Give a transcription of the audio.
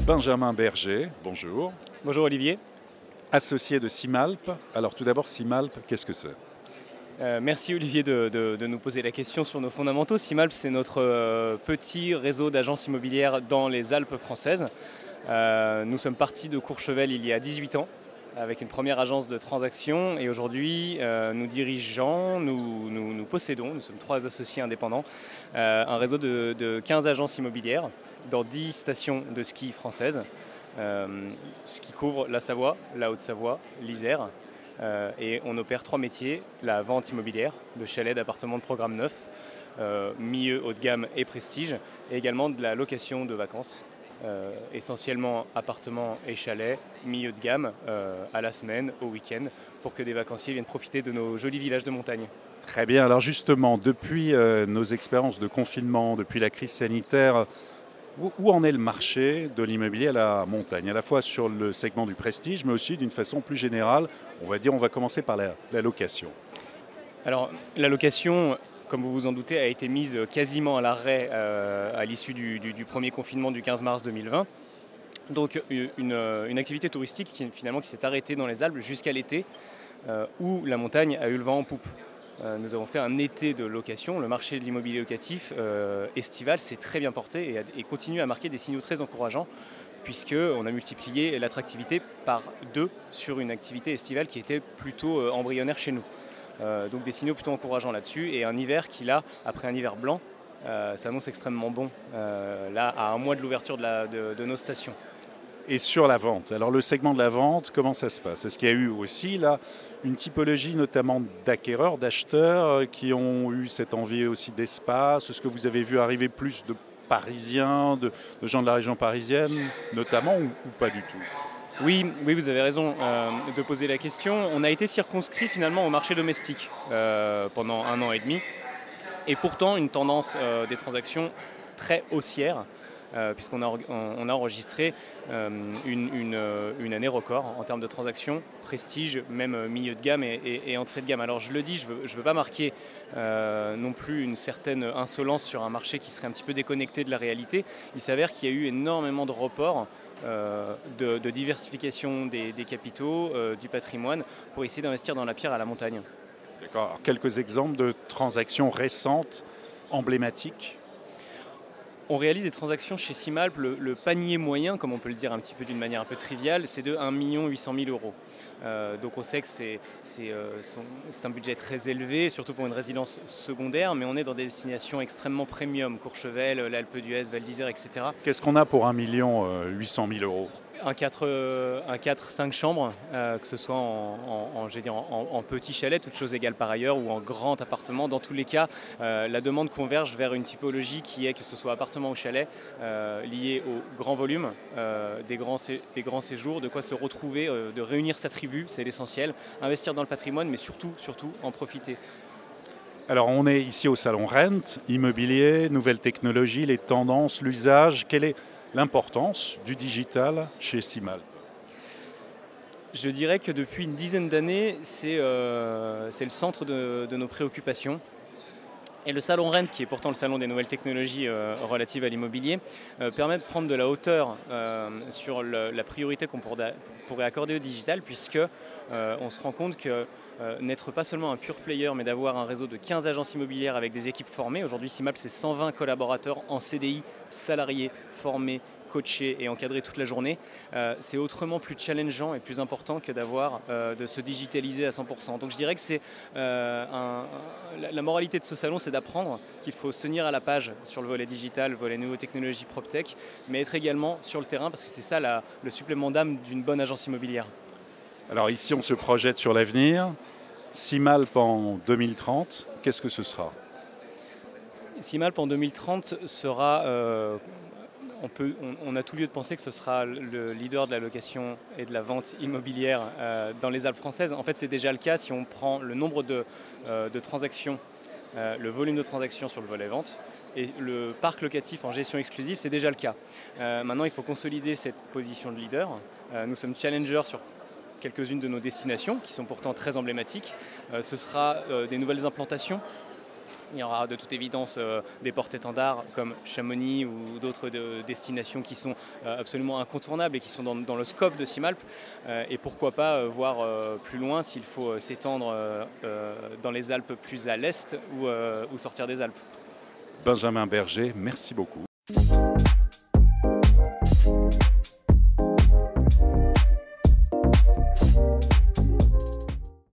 Benjamin Berger, bonjour. Bonjour Olivier. Associé de Simalp. Alors tout d'abord, Simalp, qu'est-ce que c'est ? Merci Olivier de nous poser la question sur nos fondamentaux. Simalp, c'est notre petit réseau d'agences immobilières dans les Alpes françaises. Nous sommes partis de Courchevel il y a 18 ans avec une première agence de transactions et aujourd'hui nous dirigeons, nous possédons, nous sommes 3 associés indépendants, un réseau de 15 agences immobilières dans 10 stations de ski françaises, ce qui couvre la Savoie, la Haute-Savoie, l'Isère. Et on opère 3 métiers, la vente immobilière de chalets, d'appartements de programme neuf, milieu haut de gamme et prestige, et également de la location de vacances, essentiellement appartements et chalets, milieu de gamme, à la semaine, au week-end, pour que des vacanciers viennent profiter de nos jolis villages de montagne. Très bien, alors justement, depuis nos expériences de confinement, depuis la crise sanitaire, où en est le marché de l'immobilier à la montagne, à la fois sur le segment du prestige, mais aussi d'une façon plus générale, on va commencer par la location. Alors, la location, comme vous vous en doutez, a été mise quasiment à l'arrêt à l'issue du premier confinement du 15 mars 2020. Donc, une activité touristique qui s'est arrêtée dans les Alpes jusqu'à l'été, où la montagne a eu le vent en poupe. Nous avons fait un été de location. Le marché de l'immobilier locatif estival s'est très bien porté et continue à marquer des signaux très encourageants puisqu'on a multiplié l'attractivité par 2 sur une activité estivale qui était plutôt embryonnaire chez nous. Donc des signaux plutôt encourageants là-dessus et un hiver qui là, après un hiver blanc, s'annonce extrêmement bon, là à un mois de l'ouverture de nos stations. Et sur la vente, alors le segment de la vente, comment ça se passe ? Est-ce qu'il y a eu aussi là une typologie notamment d'acquéreurs, d'acheteurs qui ont eu cette envie aussi d'espace ? Est-ce que vous avez vu arriver plus de Parisiens, de gens de la région parisienne notamment ou pas du tout ? Oui, vous avez raison de poser la question. On a été circonscrit finalement au marché domestique pendant 1 an et demi et pourtant une tendance des transactions très haussière. Puisqu'on a enregistré une année record en termes de transactions, prestige, même milieu de gamme et entrée de gamme. Alors je le dis, je veux pas marquer non plus une certaine insolence sur un marché qui serait un petit peu déconnecté de la réalité. Il s'avère qu'il y a eu énormément de reports, de diversification des capitaux, du patrimoine, pour essayer d'investir dans la pierre à la montagne. D'accord. Alors, quelques exemples de transactions récentes, emblématiques ? On réalise des transactions chez Simalp, le panier moyen, comme on peut le dire un petit peu d'une manière un peu triviale, c'est de 1 800 000 euros. Donc on sait que c'est un budget très élevé, surtout pour une résidence secondaire, mais on est dans des destinations extrêmement premium, Courchevel, l'Alpe d'Huez, Val d'Isère, etc. Qu'est-ce qu'on a pour 1 800 000 euros ? Un 4-5 chambres, que ce soit en petit chalet, toutes choses égales par ailleurs, ou en grand appartement. Dans tous les cas, la demande converge vers une typologie qui est, que ce soit appartement ou chalet, liée au grand volume, des grands séjours, de quoi se retrouver, de réunir sa tribu, c'est l'essentiel. Investir dans le patrimoine, mais surtout en profiter. Alors on est ici au Salon Rent, immobilier, nouvelles technologies, les tendances, l'usage. Quelle est l'importance du digital chez Simalp ? Je dirais que depuis une dizaine d'années, c'est le centre de nos préoccupations. Et le Salon Rent, qui est pourtant le salon des nouvelles technologies relatives à l'immobilier, permet de prendre de la hauteur sur la priorité qu'on pourrait accorder au digital, puisque on se rend compte que n'être pas seulement un pure player, mais d'avoir un réseau de 15 agences immobilières avec des équipes formées. Aujourd'hui, Simalp, c'est 120 collaborateurs en CDI, salariés, formés, coachés et encadrés toute la journée. C'est autrement plus challengeant et plus important que de se digitaliser à 100%. Donc je dirais que c'est la moralité de ce salon, c'est d'apprendre qu'il faut se tenir à la page sur le volet digital, le volet nouvelles technologies, PropTech, mais être également sur le terrain parce que c'est ça le supplément d'âme d'une bonne agence immobilière. Alors ici, on se projette sur l'avenir. Simalp en 2030, qu'est-ce que ce sera ? Simalp en 2030 sera, on a tout lieu de penser que ce sera le leader de la location et de la vente immobilière dans les Alpes françaises. En fait, c'est déjà le cas si on prend le nombre de transactions, le volume de transactions sur le volet vente. Et le parc locatif en gestion exclusive, c'est déjà le cas. Maintenant, il faut consolider cette position de leader. Nous sommes challengers sur quelques-unes de nos destinations qui sont pourtant très emblématiques. Ce sera des nouvelles implantations Il y aura de toute évidence des porte-étendards comme Chamonix ou d'autres destinations qui sont absolument incontournables et qui sont dans le scope de Simalp. Et pourquoi pas voir plus loin s'il faut s'étendre dans les Alpes plus à l'est ou sortir des Alpes. Benjamin Berger, merci beaucoup.